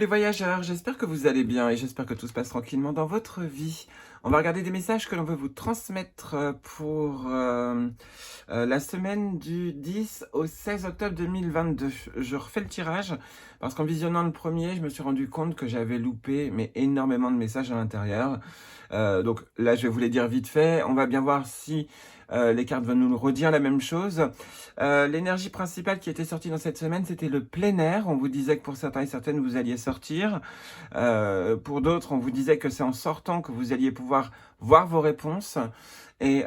les voyageurs, j'espère que vous allez bien et j'espère que tout se passe tranquillement dans votre vie. On va regarder des messages que l'on veut vous transmettre pour la semaine du 10 au 16 octobre 2022. Je refais le tirage parce qu'en visionnant le premier, je me suis rendu compte que j'avais loupé mais énormément de messages à l'intérieur. Donc là, je vais vous les dire vite fait. On va bien voir si les cartes vont nous redire la même chose. L'énergie principale qui était sortie dans cette semaine, c'était le plein air. On vous disait que pour certains et certaines, vous alliez sortir. Pour d'autres, on vous disait que c'est en sortant que vous alliez pouvoir voir vos réponses. Et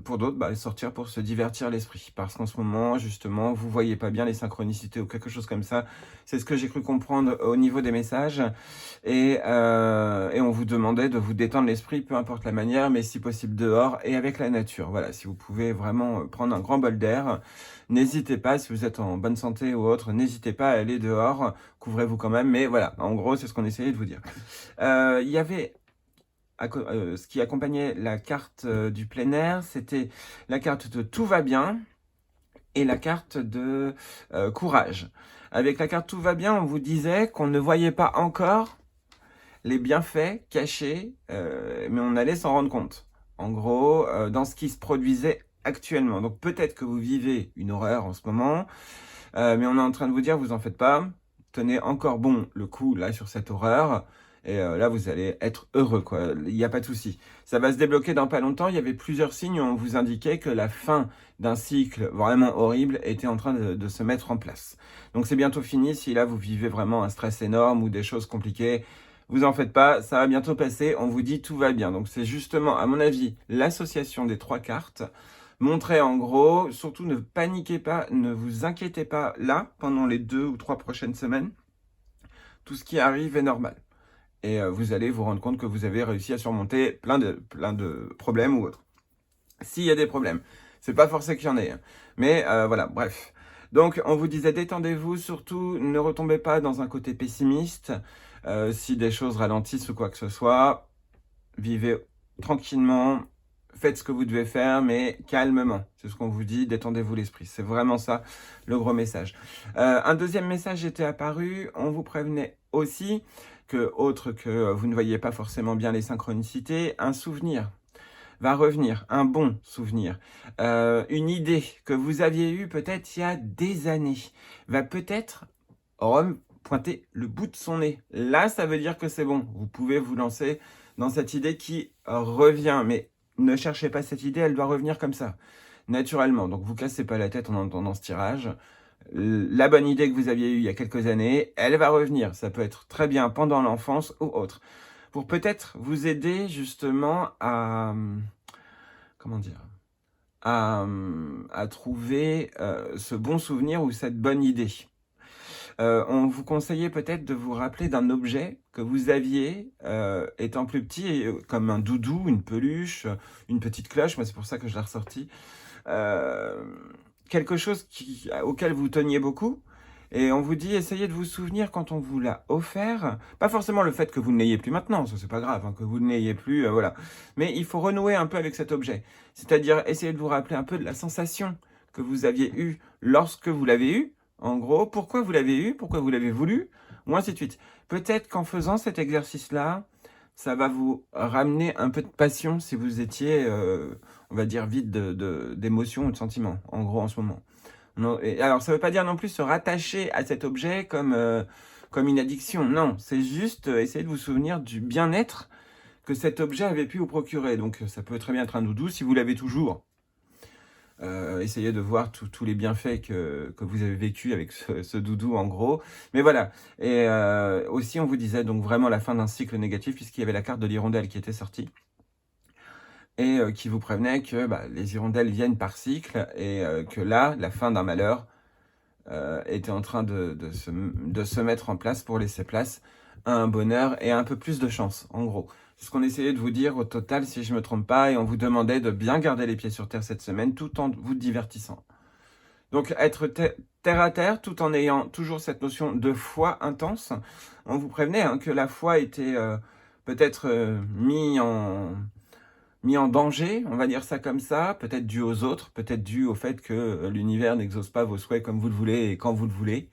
pour d'autres, sortir pour se divertir l'esprit. Parce qu'en ce moment, justement, vous voyez pas bien les synchronicités ou quelque chose comme ça. C'est ce que j'ai cru comprendre au niveau des messages. Et on vous demandait de vous détendre l'esprit, peu importe la manière, mais si possible dehors et avec la nature. Voilà, si vous pouvez vraiment prendre un grand bol d'air, n'hésitez pas, si vous êtes en bonne santé ou autre, n'hésitez pas à aller dehors, couvrez-vous quand même, mais voilà, en gros, c'est ce qu'on essayait de vous dire. Il y avait ce qui accompagnait la carte du plein air, c'était la carte de tout va bien et la carte de courage. Avec la carte tout va bien, on vous disait qu'on ne voyait pas encore les bienfaits cachés, mais on allait s'en rendre compte. En gros, dans ce qui se produisait actuellement. Donc peut-être que vous vivez une horreur en ce moment, mais on est en train de vous dire, vous en faites pas, tenez encore bon le coup là sur cette horreur, et là vous allez être heureux, quoi. Il n'y a pas de souci. Ça va se débloquer dans pas longtemps. Il y avait plusieurs signes où on vous indiquait que la fin d'un cycle vraiment horrible était en train de se mettre en place. Donc c'est bientôt fini. Si là vous vivez vraiment un stress énorme ou des choses compliquées, vous en faites pas, ça va bientôt passer, on vous dit tout va bien. Donc c'est justement, à mon avis, l'association des trois cartes montrait en gros, surtout ne paniquez pas, ne vous inquiétez pas là, pendant les 2 ou 3 prochaines semaines, tout ce qui arrive est normal. Et vous allez vous rendre compte que vous avez réussi à surmonter plein de problèmes ou autres. S'il y a des problèmes, c'est pas forcé qu'il y en ait, hein. Mais voilà, bref. Donc on vous disait détendez-vous, surtout ne retombez pas dans un côté pessimiste. Si des choses ralentissent ou quoi que ce soit, vivez tranquillement, faites ce que vous devez faire, mais calmement. C'est ce qu'on vous dit, détendez-vous l'esprit. C'est vraiment ça le gros message. Un deuxième message était apparu, on vous prévenait aussi que, autre que vous ne voyez pas forcément bien les synchronicités, un souvenir va revenir, un bon souvenir. Une idée que vous aviez eue peut-être il y a des années va peut-être pointer le bout de son nez. Là, ça veut dire que c'est bon. Vous pouvez vous lancer dans cette idée qui revient. Mais ne cherchez pas cette idée, elle doit revenir comme ça, naturellement. Donc, vous cassez pas la tête en entendant ce tirage. La bonne idée que vous aviez eue il y a quelques années, elle va revenir. Ça peut être très bien pendant l'enfance ou autre. Pour peut-être vous aider justement à... Comment dire, à trouver ce bon souvenir ou cette bonne idée. On vous conseillait peut-être de vous rappeler d'un objet que vous aviez étant plus petit, comme un doudou, une peluche, une petite cloche, moi c'est pour ça que je l'ai ressorti. Quelque chose auquel vous teniez beaucoup. Et on vous dit, essayez de vous souvenir quand on vous l'a offert. Pas forcément le fait que vous ne l'ayez plus maintenant, ça c'est pas grave, hein, que vous ne l'ayez plus, voilà. Mais il faut renouer un peu avec cet objet. C'est-à-dire, essayez de vous rappeler un peu de la sensation que vous aviez eue lorsque vous l'avez eu. En gros, pourquoi vous l'avez eu, pourquoi vous l'avez voulu, ou ainsi de suite. Peut-être qu'en faisant cet exercice-là, ça va vous ramener un peu de passion si vous étiez, on va dire, vide d'émotions ou de sentiments, en gros, en ce moment. Non, et alors, ça ne veut pas dire non plus se rattacher à cet objet comme une addiction. Non, c'est juste essayer de vous souvenir du bien-être que cet objet avait pu vous procurer. Donc, ça peut très bien être un doudou si vous l'avez toujours. Essayez de voir tous les bienfaits que vous avez vécu avec ce doudou en gros. Mais voilà. Et aussi, on vous disait donc vraiment la fin d'un cycle négatif puisqu'il y avait la carte de l'hirondelle qui était sortie. Et qui vous prévenait que les hirondelles viennent par cycle et que là, la fin d'un malheur était en train de se mettre en place pour laisser place à un bonheur et à un peu plus de chance, en gros. C'est ce qu'on essayait de vous dire au total, si je ne me trompe pas, et on vous demandait de bien garder les pieds sur terre cette semaine, tout en vous divertissant. Donc, être terre à terre, tout en ayant toujours cette notion de foi intense. On vous prévenait que la foi était peut-être mis en danger, on va dire ça comme ça, peut-être dû aux autres, peut-être dû au fait que l'univers n'exauce pas vos souhaits comme vous le voulez et quand vous le voulez.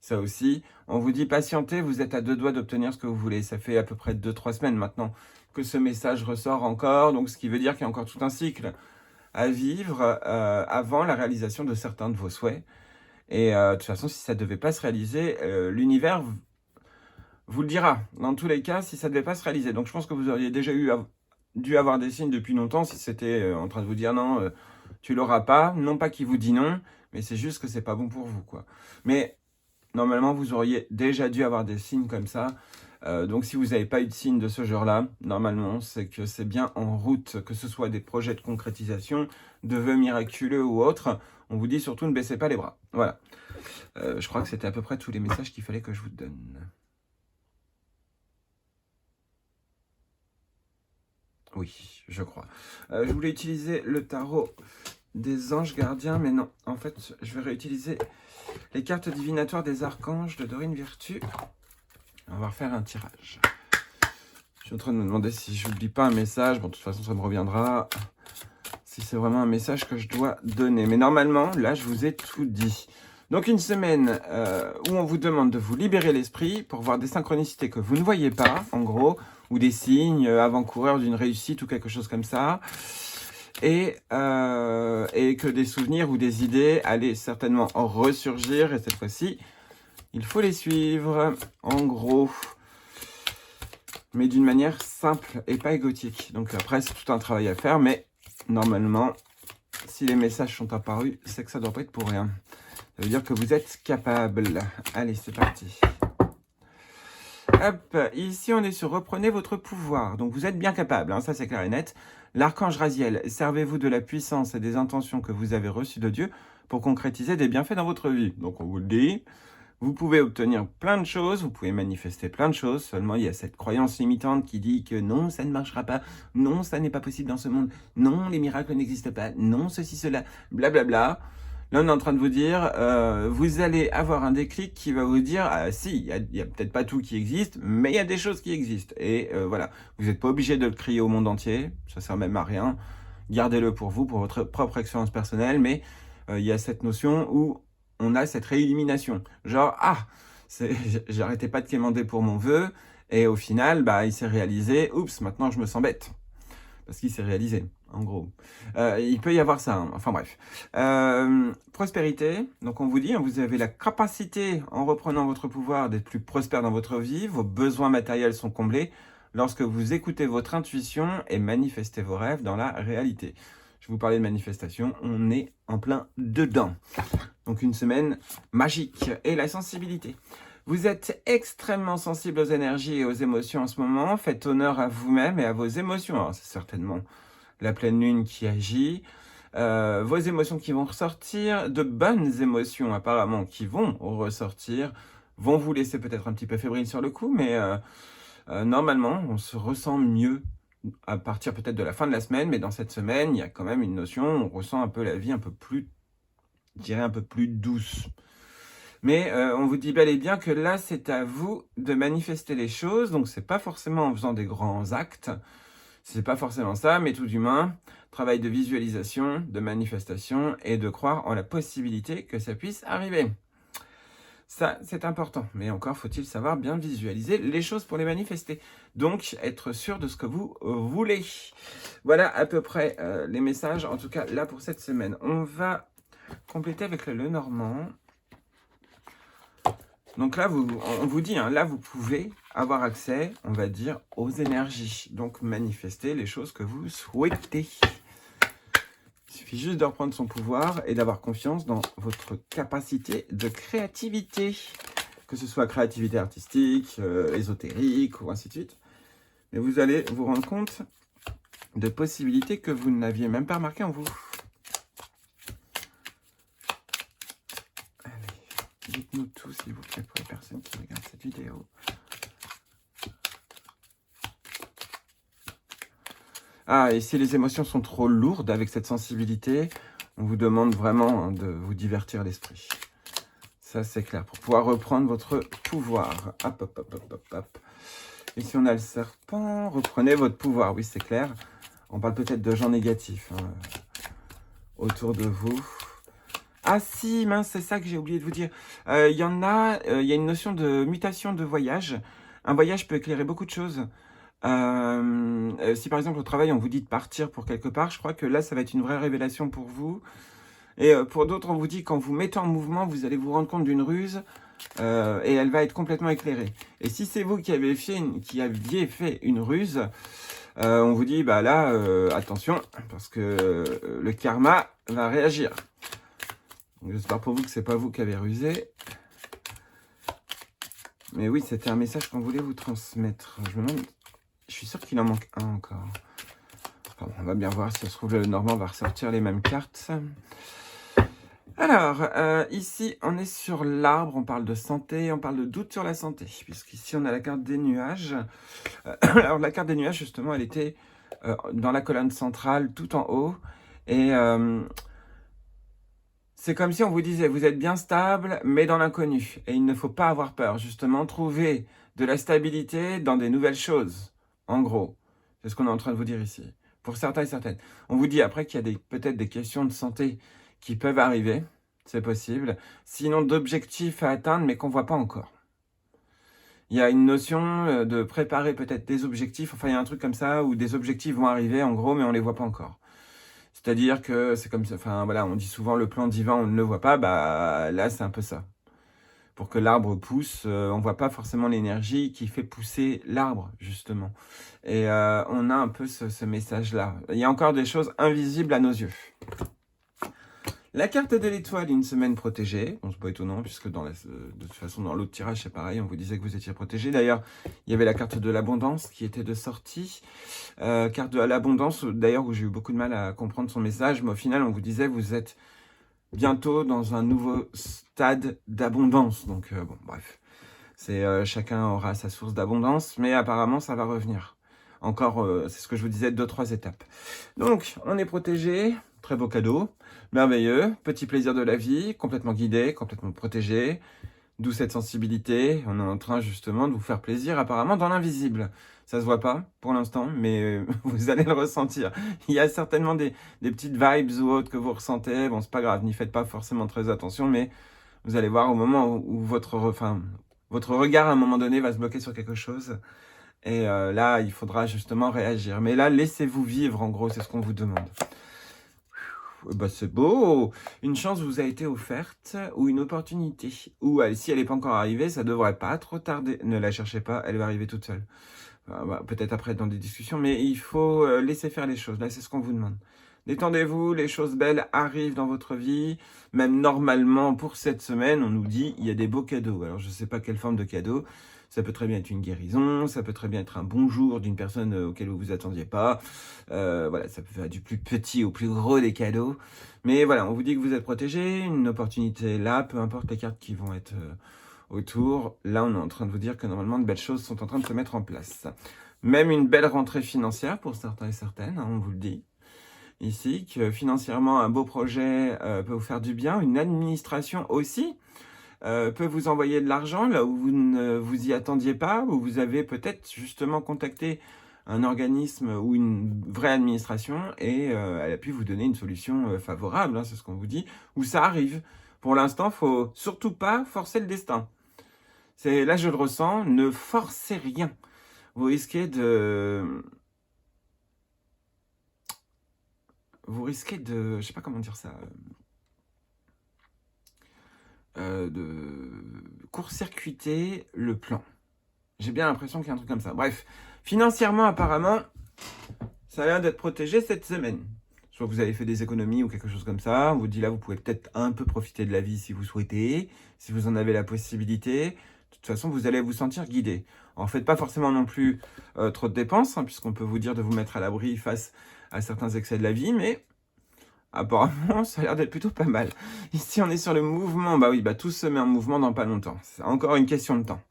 Ça aussi, on vous dit patientez, vous êtes à 2 doigts d'obtenir ce que vous voulez. Ça fait à peu près 2-3 semaines maintenant que ce message ressort encore, donc ce qui veut dire qu'il y a encore tout un cycle à vivre avant la réalisation de certains de vos souhaits. Et de toute façon, si ça ne devait pas se réaliser, l'univers vous le dira. Dans tous les cas, si ça ne devait pas se réaliser. Donc je pense que vous auriez déjà dû avoir des signes depuis longtemps si c'était en train de vous dire non, tu l'auras pas. Non pas qu'il vous dit non, mais c'est juste que c'est pas bon pour vous, quoi. Mais normalement, vous auriez déjà dû avoir des signes comme ça. Donc si vous n'avez pas eu de signes de ce genre-là, normalement, c'est que c'est bien en route, que ce soit des projets de concrétisation, de vœux miraculeux ou autres. On vous dit surtout ne baissez pas les bras. Voilà. Je crois que c'était à peu près tous les messages qu'il fallait que je vous donne. Oui, je crois. Je voulais utiliser le tarot des anges gardiens, mais non. En fait, je vais réutiliser les cartes divinatoires des archanges de Dorine Virtue. On va refaire un tirage. Je suis en train de me demander si je n'oublie pas un message. Bon, de toute façon, ça me reviendra. Si c'est vraiment un message que je dois donner. Mais normalement, là, je vous ai tout dit. Donc, une semaine où on vous demande de vous libérer l'esprit pour voir des synchronicités que vous ne voyez pas, en gros, ou des signes avant-coureurs d'une réussite ou quelque chose comme ça. Et que des souvenirs ou des idées allaient certainement ressurgir. Et cette fois-ci, il faut les suivre, en gros, mais d'une manière simple et pas égotique. Donc après, c'est tout un travail à faire, mais normalement, si les messages sont apparus, c'est que ça ne doit pas être pour rien. Ça veut dire que vous êtes capable. Allez, c'est parti. Hop, ici on est sur reprenez votre pouvoir. Donc vous êtes bien capable, hein, ça c'est clair et net. L'archange Raziel, servez-vous de la puissance et des intentions que vous avez reçues de Dieu pour concrétiser des bienfaits dans votre vie. Donc on vous le dit, vous pouvez obtenir plein de choses, vous pouvez manifester plein de choses, seulement il y a cette croyance limitante qui dit que non, ça ne marchera pas, non, ça n'est pas possible dans ce monde, non, les miracles n'existent pas, non, ceci, cela, blablabla. Là, on est en train de vous dire, vous allez avoir un déclic qui va vous dire, ah, si, il y a peut-être pas tout qui existe, mais il y a des choses qui existent. Et voilà, vous n'êtes pas obligé de le crier au monde entier, ça sert même à rien. Gardez-le pour vous, pour votre propre expérience personnelle, mais il y a cette notion où on a cette réillumination. Genre, ah, j'arrêtais pas de quémander pour mon vœu, et au final, bah, il s'est réalisé, oups, maintenant je me sens bête. Parce qu'il s'est réalisé, en gros. Il peut y avoir ça, hein. Enfin bref. Prospérité, donc on vous dit, hein, vous avez la capacité, en reprenant votre pouvoir, d'être plus prospère dans votre vie, vos besoins matériels sont comblés, lorsque vous écoutez votre intuition et manifestez vos rêves dans la réalité. Je vous parlais de manifestation, on est en plein dedans. Donc une semaine magique. Et la sensibilité. Vous êtes extrêmement sensible aux énergies et aux émotions en ce moment. Faites honneur à vous-même et à vos émotions. Alors, c'est certainement la pleine lune qui agit. Vos émotions qui vont ressortir, de bonnes émotions apparemment qui vont ressortir, vont vous laisser peut-être un petit peu fébrile sur le coup, mais normalement, on se ressent mieux à partir peut-être de la fin de la semaine, mais dans cette semaine, il y a quand même une notion, on ressent un peu la vie un peu plus, je dirais un peu plus douce. Mais on vous dit bel et bien que là, c'est à vous de manifester les choses. Donc, c'est pas forcément en faisant des grands actes. C'est pas forcément ça, mais tout du moins, travail de visualisation, de manifestation et de croire en la possibilité que ça puisse arriver. Ça, c'est important. Mais encore faut-il savoir bien visualiser les choses pour les manifester. Donc, être sûr de ce que vous voulez. Voilà à peu près les messages, en tout cas là pour cette semaine. On va compléter avec le Lenormand. Donc là, on vous dit, hein, là, vous pouvez avoir accès, on va dire, aux énergies. Donc, manifester les choses que vous souhaitez. Il suffit juste de reprendre son pouvoir et d'avoir confiance dans votre capacité de créativité. Que ce soit créativité artistique, ésotérique ou ainsi de suite. Mais vous allez vous rendre compte de possibilités que vous n'aviez même pas remarquées en vous. Dites-nous tout, s'il vous plaît, pour les personnes qui regardent cette vidéo. Ah, et si les émotions sont trop lourdes avec cette sensibilité, on vous demande vraiment de vous divertir l'esprit. Ça, c'est clair. Pour pouvoir reprendre votre pouvoir. Hop, hop, hop, hop, hop, hop. Et si on a le serpent, reprenez votre pouvoir. Oui, c'est clair. On parle peut-être de gens négatifs hein, autour de vous. Ah si, mince, c'est ça que j'ai oublié de vous dire. Il y en a, il y a une notion de mutation de voyage. Un voyage peut éclairer beaucoup de choses. Si par exemple au travail on vous dit de partir pour quelque part, je crois que là ça va être une vraie révélation pour vous. Et pour d'autres on vous dit qu'en vous mettant en mouvement, vous allez vous rendre compte d'une ruse et elle va être complètement éclairée. Et si c'est vous qui aviez fait une ruse, on vous dit bah là attention parce que le karma va réagir. J'espère pour vous que c'est pas vous qui avez rusé. Mais oui, c'était un message qu'on voulait vous transmettre. Je me demande, je suis sûr qu'il en manque un encore. Enfin, on va bien voir si ça se trouve le Normand va ressortir les mêmes cartes. Alors, ici, on est sur l'arbre, on parle de santé, on parle de doute sur la santé, puisqu'ici, on a la carte des nuages. Alors, la carte des nuages, justement, elle était dans la colonne centrale, tout en haut, et c'est comme si on vous disait, vous êtes bien stable, mais dans l'inconnu, et il ne faut pas avoir peur, justement, trouver de la stabilité dans des nouvelles choses, en gros. C'est ce qu'on est en train de vous dire ici, pour certains et certaines. On vous dit après qu'il y a peut-être des questions de santé qui peuvent arriver, c'est possible, sinon d'objectifs à atteindre, mais qu'on ne voit pas encore. Il y a une notion de préparer peut-être des objectifs, enfin il y a un truc comme ça, où des objectifs vont arriver en gros, mais on ne les voit pas encore. C'est-à-dire que c'est comme ça, enfin voilà, on dit souvent le plan divin, on ne le voit pas, bah là c'est un peu ça. Pour que l'arbre pousse, on ne voit pas forcément l'énergie qui fait pousser l'arbre, justement. Et on a un peu ce message-là. Il y a encore des choses invisibles à nos yeux. La carte de l'étoile, une semaine protégée. Bon, c'est pas étonnant, puisque de toute façon, dans l'autre tirage, c'est pareil, on vous disait que vous étiez protégé. D'ailleurs, il y avait la carte de l'abondance qui était de sortie. Carte de l'abondance, d'ailleurs, où j'ai eu beaucoup de mal à comprendre son message, mais au final, on vous disait, vous êtes bientôt dans un nouveau stade d'abondance. Donc, bon, bref. Chacun aura sa source d'abondance, mais apparemment, ça va revenir. Encore, c'est ce que je vous disais, 2-3 étapes. Donc, on est protégé. Très beau cadeau. Merveilleux. Petit plaisir de la vie. Complètement guidé, complètement protégé. D'où cette sensibilité. On est en train, justement, de vous faire plaisir, apparemment, dans l'invisible. Ça se voit pas, pour l'instant, mais vous allez le ressentir. Il y a certainement des petites vibes ou autres que vous ressentez. Bon, c'est pas grave, n'y faites pas forcément très attention, mais vous allez voir au moment où votre regard, à un moment donné, va se bloquer sur quelque chose. Et là, il faudra justement réagir. Mais là, laissez-vous vivre, en gros, c'est ce qu'on vous demande. Bah, c'est beau. Une chance vous a été offerte ou une opportunité. Ou si elle n'est pas encore arrivée, ça devrait pas trop tarder. Ne la cherchez pas, elle va arriver toute seule. Peut-être après dans des discussions, mais il faut laisser faire les choses. Là, c'est ce qu'on vous demande. Détendez-vous, les choses belles arrivent dans votre vie. Même normalement, pour cette semaine, on nous dit il y a des beaux cadeaux. Alors, je ne sais pas quelle forme de cadeau. Ça peut très bien être une guérison, ça peut très bien être un bonjour d'une personne auquel vous ne vous attendiez pas. Voilà, ça peut faire du plus petit au plus gros des cadeaux. Mais voilà, on vous dit que vous êtes protégé, une opportunité là, peu importe les cartes qui vont être autour. Là, on est en train de vous dire que normalement, de belles choses sont en train de se mettre en place. Même une belle rentrée financière pour certains et certaines, hein, on vous le dit. Ici, que financièrement, un beau projet peut vous faire du bien. Une administration aussi peut vous envoyer de l'argent là où vous ne vous y attendiez pas, où vous avez peut-être justement contacté un organisme ou une vraie administration et elle a pu vous donner une solution favorable, hein, c'est ce qu'on vous dit, où ça arrive. Pour l'instant, il ne faut surtout pas forcer le destin. Là, je le ressens, ne forcez rien. Vous risquez de... je sais pas comment dire ça, de court-circuiter le plan. J'ai bien l'impression qu'il y a un truc comme ça. Bref, financièrement, apparemment, ça a l'air d'être protégé cette semaine. Soit vous avez fait des économies ou quelque chose comme ça. On vous dit là, vous pouvez peut-être un peu profiter de la vie si vous souhaitez, si vous en avez la possibilité. De toute façon, vous allez vous sentir guidé. En faites pas forcément non plus trop de dépenses, hein, puisqu'on peut vous dire de vous mettre à l'abri face à certains excès de la vie, mais apparemment, ça a l'air d'être plutôt pas mal. Ici, on est sur le mouvement. Bah oui, tout se met en mouvement dans pas longtemps. C'est encore une question de temps.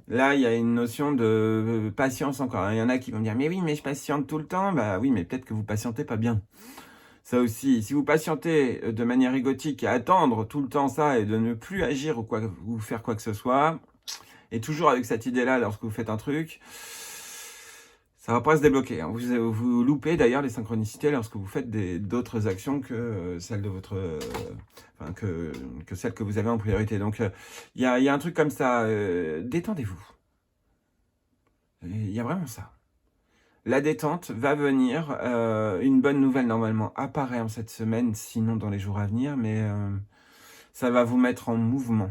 Là, il y a une notion de patience encore. Il y en a qui vont me dire, mais oui, mais je patiente tout le temps. Bah oui, mais peut-être que vous patientez pas bien. Ça aussi, si vous patientez de manière égotique à attendre tout le temps ça et de ne plus agir ou faire quoi que ce soit, et toujours avec cette idée-là lorsque vous faites un truc, Ça va pas se débloquer, hein. Vous loupez d'ailleurs les synchronicités lorsque vous faites d'autres actions que celles de votre, enfin que celles que vous avez en priorité. Donc, il y a un truc comme ça, détendez-vous. Il y a vraiment ça. La détente va venir, une bonne nouvelle normalement apparaît en cette semaine, sinon dans les jours à venir, mais, ça va vous mettre en mouvement.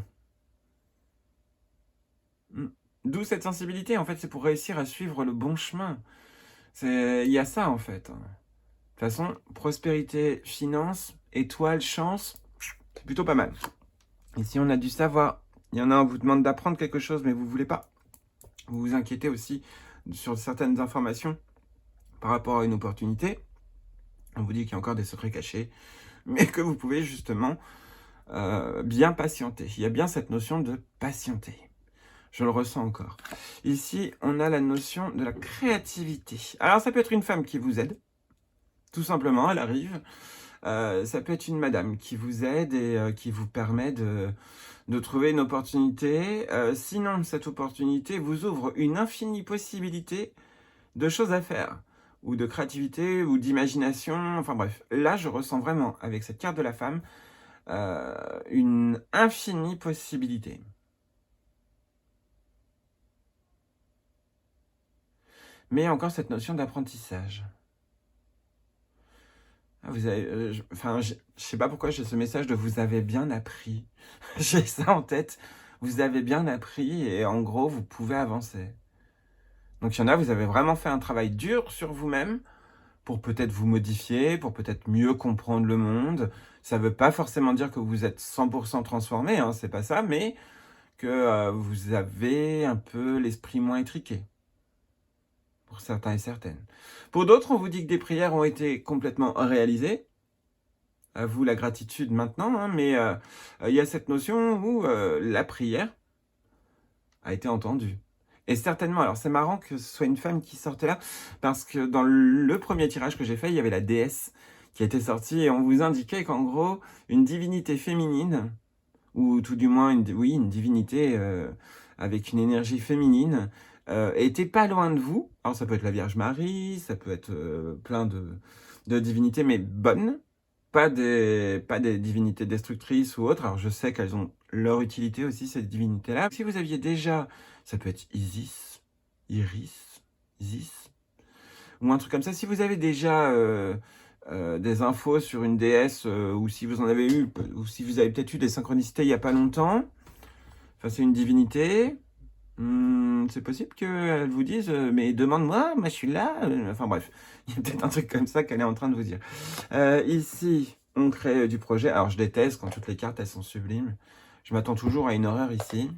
Mmh. D'où cette sensibilité, en fait, c'est pour réussir à suivre le bon chemin. Il y a ça, en fait, hein. De toute façon, prospérité, finance, étoile, chance, c'est plutôt pas mal. Ici, on a du savoir. Il y en a, on vous demande d'apprendre quelque chose, mais vous voulez pas. Vous vous inquiétez aussi sur certaines informations par rapport à une opportunité. On vous dit qu'il y a encore des secrets cachés, mais que vous pouvez justement bien patienter. Il y a bien cette notion de patienter. Je le ressens encore. Ici, on a la notion de la créativité. Alors, ça peut être une femme qui vous aide, tout simplement, elle arrive. Ça peut être une madame qui vous aide et qui vous permet de trouver une opportunité. Sinon, cette opportunité vous ouvre une infinie possibilité de choses à faire, ou de créativité, ou d'imagination, enfin bref. Là, je ressens vraiment, avec cette carte de la femme, une infinie possibilité. Mais encore cette notion d'apprentissage. Ah, vous avez, enfin, je sais pas pourquoi j'ai ce message de «vous avez bien appris». J'ai ça en tête. Vous avez bien appris et en gros, vous pouvez avancer. Donc il y en a, vous avez vraiment fait un travail dur sur vous-même pour peut-être vous modifier, pour peut-être mieux comprendre le monde. Ça veut pas forcément dire que vous êtes 100 transformé, hein, c'est pas ça, mais que, vous avez un peu l'esprit moins étriqué, pour certains et certaines. Pour d'autres, on vous dit que des prières ont été complètement réalisées. À vous la gratitude maintenant, hein, mais il y a cette notion où la prière a été entendue. Et certainement, alors c'est marrant que ce soit une femme qui sortait là, parce que dans le premier tirage que j'ai fait, il y avait la déesse qui était sortie et on vous indiquait qu'en gros, une divinité féminine, ou tout du moins, oui, une divinité avec une énergie féminine, était pas loin de vous. Alors ça peut être la Vierge Marie, ça peut être plein de divinités, mais bonnes. Pas des divinités destructrices ou autres. Alors je sais qu'elles ont leur utilité aussi, ces divinités-là. Si vous aviez déjà, ça peut être Isis, Iris, Isis, ou un truc comme ça. Si vous avez déjà des infos sur une déesse, ou si vous en avez eu, ou si vous avez peut-être eu des synchronicités il n'y a pas longtemps, enfin c'est une divinité, c'est possible qu'elle vous dise mais demande-moi, moi je suis là. Enfin bref, il y a peut-être un truc comme ça qu'elle est en train de vous dire. Ici, on crée du projet. Alors je déteste quand toutes les cartes elles sont sublimes. Je m'attends toujours à une horreur ici.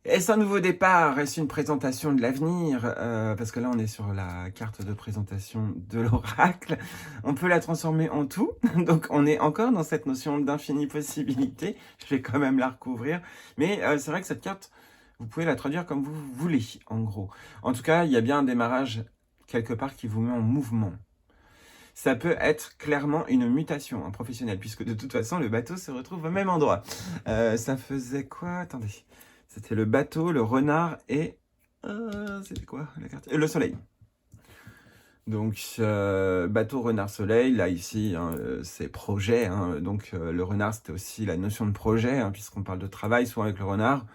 Est-ce un nouveau départ? Est-ce une présentation de l'avenir? Parce que là, on est sur la carte de présentation de l'oracle. On peut la transformer en tout. Donc, on est encore dans cette notion d'infinie possibilité. Je vais quand même la recouvrir. Mais c'est vrai que cette carte, vous pouvez la traduire comme vous voulez, en gros. En tout cas, il y a bien un démarrage quelque part qui vous met en mouvement. Ça peut être clairement une mutation professionnelle, puisque de toute façon, le bateau se retrouve au même endroit. Ça faisait quoi? Attendez. C'était le bateau, le renard et... c'était quoi la carte? Et le soleil. Donc, bateau, renard, soleil. Là, ici, hein, c'est projet. Hein, donc, le renard, c'était aussi la notion de projet, hein, puisqu'on parle de travail, souvent avec le renard.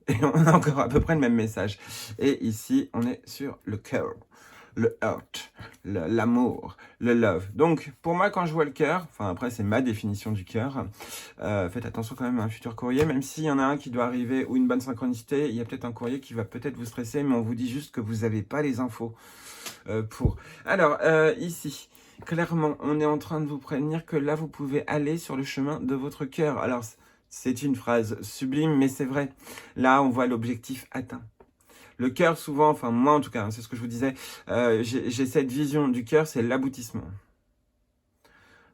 Et on a encore à peu près le même message. Et ici, on est sur le cœur, le heart, l'amour, le love. Donc, pour moi, quand je vois le cœur, enfin après, c'est ma définition du cœur, faites attention quand même à un futur courrier, même s'il y en a un qui doit arriver ou une bonne synchronicité, il y a peut-être un courrier qui va peut-être vous stresser, mais on vous dit juste que vous n'avez pas les infos pour. Alors, ici, clairement, on est en train de vous prévenir que là, vous pouvez aller sur le chemin de votre cœur. Alors, c'est une phrase sublime, mais c'est vrai. Là, on voit l'objectif atteint. Le cœur, souvent, enfin moi en tout cas, hein, c'est ce que je vous disais, j'ai cette vision du cœur, c'est l'aboutissement.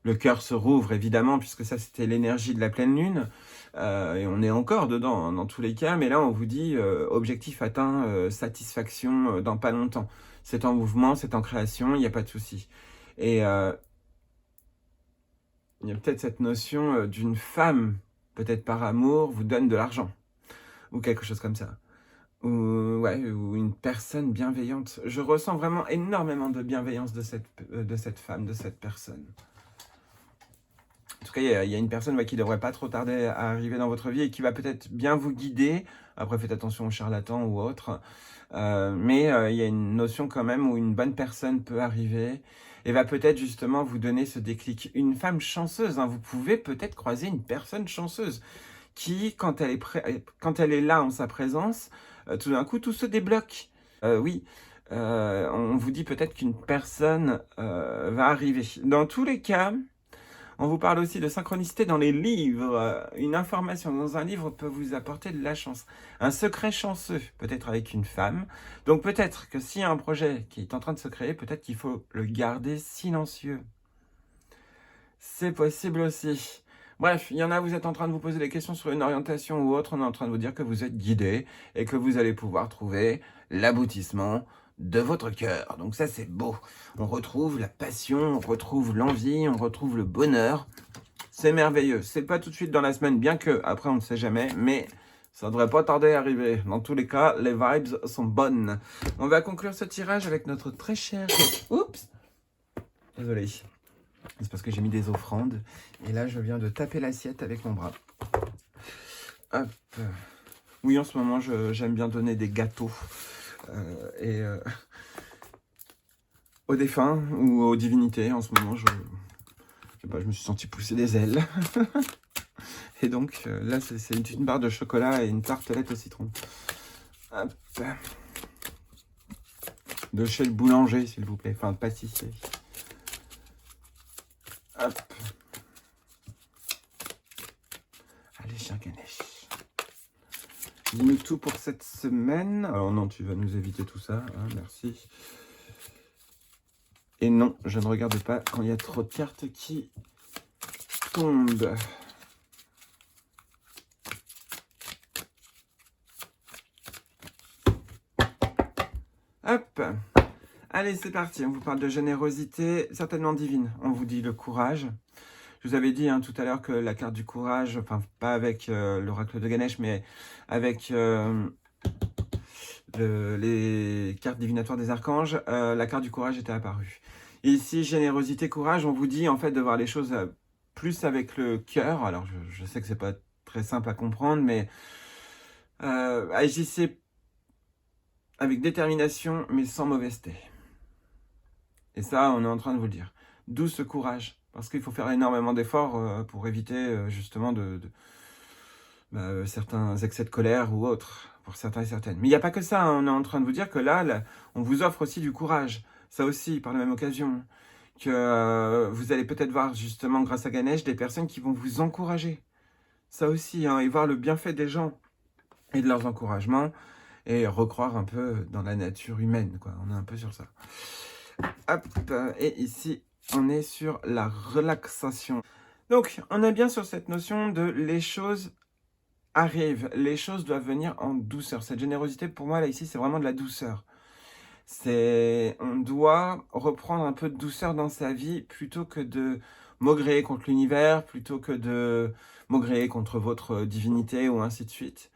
Le cœur se rouvre évidemment, puisque ça c'était l'énergie de la pleine lune, et on est encore dedans, hein, dans tous les cas, mais là on vous dit objectif atteint, satisfaction dans pas longtemps. C'est en mouvement, c'est en création, il n'y a pas de souci. Et il y a peut-être cette notion d'une femme, peut-être par amour, vous donne de l'argent, ou quelque chose comme ça. ou une personne bienveillante. Je ressens vraiment énormément de bienveillance de cette femme, de cette personne. En tout cas, il y a une personne qui ne devrait pas trop tarder à arriver dans votre vie et qui va peut-être bien vous guider. Après, faites attention aux charlatans ou autres. Mais il y a une notion quand même où une bonne personne peut arriver et va peut-être justement vous donner ce déclic. Une femme chanceuse, hein, vous pouvez peut-être croiser une personne chanceuse qui, quand elle est là en sa présence, tout d'un coup, tout se débloque. Oui, on vous dit peut-être qu'une personne va arriver. Dans tous les cas, on vous parle aussi de synchronicité dans les livres. Une information dans un livre peut vous apporter de la chance. Un secret chanceux, peut-être avec une femme. Donc peut-être que s'il y a un projet qui est en train de se créer, peut-être qu'il faut le garder silencieux. C'est possible aussi. Bref, il y en a, vous êtes en train de vous poser des questions sur une orientation ou autre. On est en train de vous dire que vous êtes guidé et que vous allez pouvoir trouver l'aboutissement de votre cœur. Donc ça, c'est beau. On retrouve la passion, on retrouve l'envie, on retrouve le bonheur. C'est merveilleux. C'est pas tout de suite dans la semaine, bien que, après, on ne sait jamais, mais ça ne devrait pas tarder à arriver. Dans tous les cas, les vibes sont bonnes. On va conclure ce tirage avec notre très cher... Oups! Désolé. C'est parce que j'ai mis des offrandes. Et là, je viens de taper l'assiette avec mon bras. Hop. Oui, en ce moment, j'aime bien donner des gâteaux. Aux défunts ou aux divinités. En ce moment, je sais pas, je me suis senti pousser des ailes. Et donc, là, c'est une barre de chocolat et une tartelette au citron. Hop. De chez le boulanger, s'il vous plaît. Enfin, pâtissier. Hop. Allez, chien Ganesh. Dis-nous tout pour cette semaine. Alors non, tu vas nous éviter tout ça. Hein, merci. Et non, je ne regarde pas quand il y a trop de cartes qui tombent. Hop. Allez, c'est parti. On vous parle de générosité, certainement divine. On vous dit le courage. Je vous avais dit tout à l'heure que la carte du courage, enfin pas avec l'oracle de Ganesh, mais avec les cartes divinatoires des archanges, la carte du courage était apparue. Et ici, générosité, courage, on vous dit en fait de voir les choses plus avec le cœur. Alors je sais que c'est pas très simple à comprendre, mais agissez avec détermination, mais sans mauvaiseté. Et ça, on est en train de vous le dire. D'où ce courage. Parce qu'il faut faire énormément d'efforts pour éviter justement certains excès de colère ou autres, pour certains et certaines. Mais il n'y a pas que ça, hein. On est en train de vous dire que là, on vous offre aussi du courage. Ça aussi, par la même occasion. Que vous allez peut-être voir justement, grâce à Ganesh, des personnes qui vont vous encourager. Ça aussi, hein, et voir le bienfait des gens et de leurs encouragements. Et recroire un peu dans la nature humaine, quoi. On est un peu sur ça. Hop, et ici, on est sur la relaxation. Donc, on est bien sur cette notion de les choses arrivent, les choses doivent venir en douceur. Cette générosité, pour moi, là, ici, c'est vraiment de la douceur. On doit reprendre un peu de douceur dans sa vie plutôt que de maugréer contre l'univers, plutôt que de maugréer contre votre divinité ou ainsi de suite.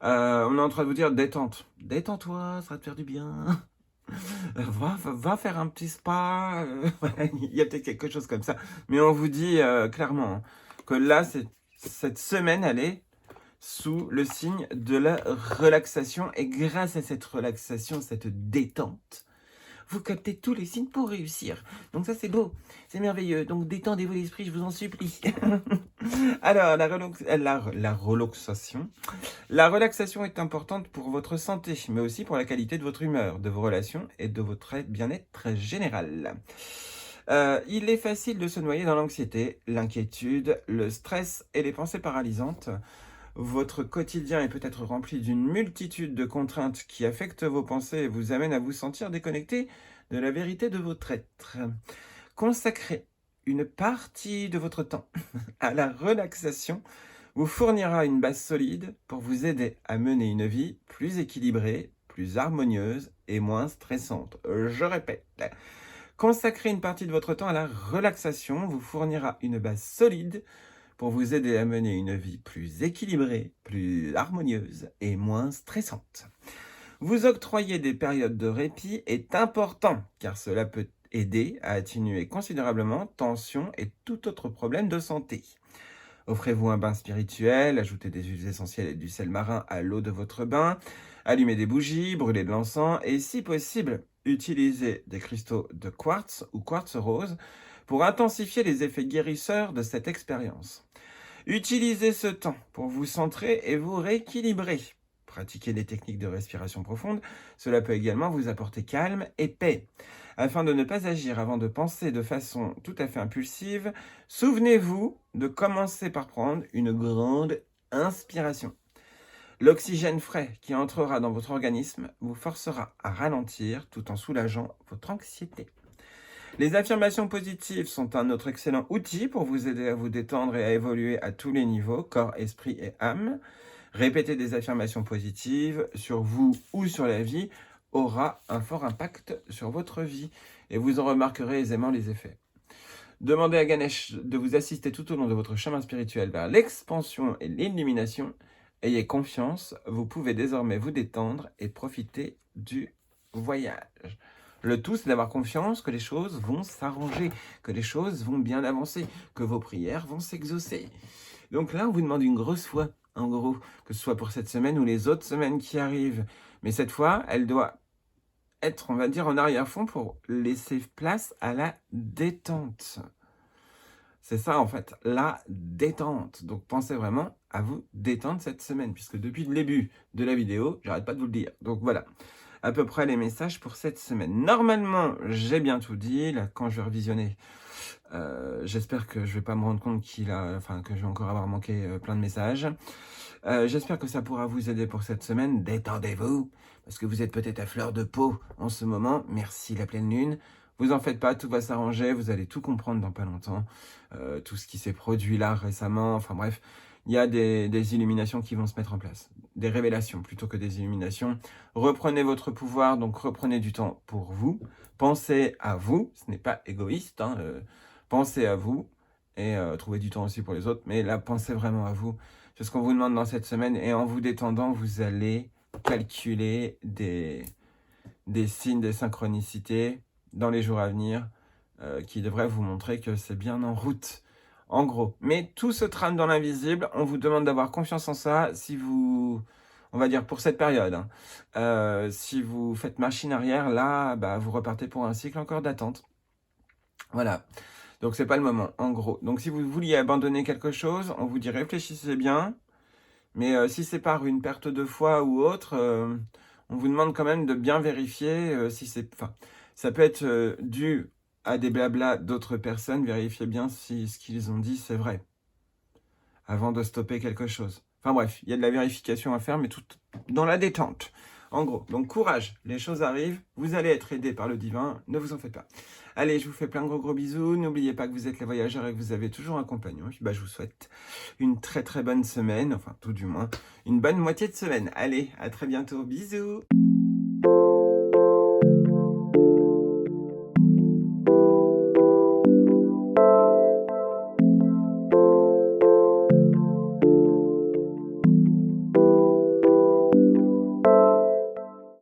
On est en train de vous dire détente. Détends-toi, ça va te faire du bien. Va faire un petit spa. Il y a peut-être quelque chose comme ça. Mais on vous dit clairement que là, cette semaine, elle est sous le signe de la relaxation. Et grâce à cette relaxation, cette détente, vous captez tous les signes pour réussir. Donc ça, c'est beau, c'est merveilleux. Donc détendez-vous l'esprit, je vous en supplie. Alors, la relaxation. La relaxation est importante pour votre santé, mais aussi pour la qualité de votre humeur, de vos relations et de votre bien-être général. Il est facile de se noyer dans l'anxiété, l'inquiétude, le stress et les pensées paralysantes. Votre quotidien est peut-être rempli d'une multitude de contraintes qui affectent vos pensées et vous amènent à vous sentir déconnecté de la vérité de votre être. Consacrez une partie de votre temps à la relaxation vous fournira une base solide pour vous aider à mener une vie plus équilibrée, plus harmonieuse et moins stressante. Je répète, consacrer une partie de votre temps à la relaxation vous fournira une base solide pour vous aider à mener une vie plus équilibrée, plus harmonieuse et moins stressante. Vous octroyer des périodes de répit est important car cela peut aider à atténuer considérablement tensions et tout autre problème de santé. Offrez-vous un bain spirituel, ajoutez des huiles essentielles et du sel marin à l'eau de votre bain, allumez des bougies, brûlez de l'encens et si possible, utilisez des cristaux de quartz ou quartz rose pour intensifier les effets guérisseurs de cette expérience. Utilisez ce temps pour vous centrer et vous rééquilibrer. Pratiquez des techniques de respiration profonde, cela peut également vous apporter calme et paix. Afin de ne pas agir avant de penser de façon tout à fait impulsive, souvenez-vous de commencer par prendre une grande inspiration. L'oxygène frais qui entrera dans votre organisme vous forcera à ralentir tout en soulageant votre anxiété. Les affirmations positives sont un autre excellent outil pour vous aider à vous détendre et à évoluer à tous les niveaux, corps, esprit et âme. Répéter des affirmations positives sur vous ou sur la vie aura un fort impact sur votre vie et vous en remarquerez aisément les effets. Demandez à Ganesh de vous assister tout au long de votre chemin spirituel vers l'expansion et l'illumination. Ayez confiance, vous pouvez désormais vous détendre et profiter du voyage. Le tout, c'est d'avoir confiance que les choses vont s'arranger, que les choses vont bien avancer, que vos prières vont s'exaucer. Donc là, on vous demande une grosse foi, en gros, que ce soit pour cette semaine ou les autres semaines qui arrivent. Mais cette fois, elle doit être, on va dire, en arrière-fond pour laisser place à la détente. C'est ça, en fait, la détente. Donc, pensez vraiment à vous détendre cette semaine, puisque depuis le début de la vidéo, j'arrête pas de vous le dire. Donc, voilà, à peu près les messages pour cette semaine. Normalement, j'ai bien tout dit. Là, quand je vais revisionner, j'espère que je vais pas me rendre compte que je vais encore avoir manqué plein de messages. J'espère que ça pourra vous aider pour cette semaine. Détendez-vous, parce que vous êtes peut-être à fleur de peau en ce moment. Merci la pleine lune. Vous en faites pas, tout va s'arranger, vous allez tout comprendre dans pas longtemps. Tout ce qui s'est produit là récemment, enfin bref, il y a des illuminations qui vont se mettre en place. Des révélations plutôt que des illuminations. Reprenez votre pouvoir, donc reprenez du temps pour vous. Pensez à vous, ce n'est pas égoïste, hein, pensez à vous et trouvez du temps aussi pour les autres, mais là, pensez vraiment à vous. C'est ce qu'on vous demande dans cette semaine et en vous détendant, vous allez calculer des signes, des synchronicités dans les jours à venir qui devraient vous montrer que c'est bien en route, en gros. Mais tout se trame dans l'invisible. On vous demande d'avoir confiance en ça si vous, on va dire pour cette période, hein. Si vous faites machine arrière, là, vous repartez pour un cycle encore d'attente. Voilà. Donc, c'est pas le moment, en gros. Donc, si vous vouliez abandonner quelque chose, on vous dit réfléchissez bien. Mais si c'est par une perte de foi ou autre, on vous demande quand même de bien vérifier si c'est... Enfin, ça peut être dû à des blablas d'autres personnes. Vérifiez bien si ce qu'ils ont dit, c'est vrai. Avant de stopper quelque chose. Enfin bref, il y a de la vérification à faire, mais tout dans la détente. En gros, donc courage, les choses arrivent, vous allez être aidé par le divin, ne vous en faites pas. Allez, je vous fais plein de gros bisous, n'oubliez pas que vous êtes les voyageurs et que vous avez toujours un compagnon. Et puis je vous souhaite une très très bonne semaine, enfin tout du moins, une bonne moitié de semaine. Allez, à très bientôt, bisous.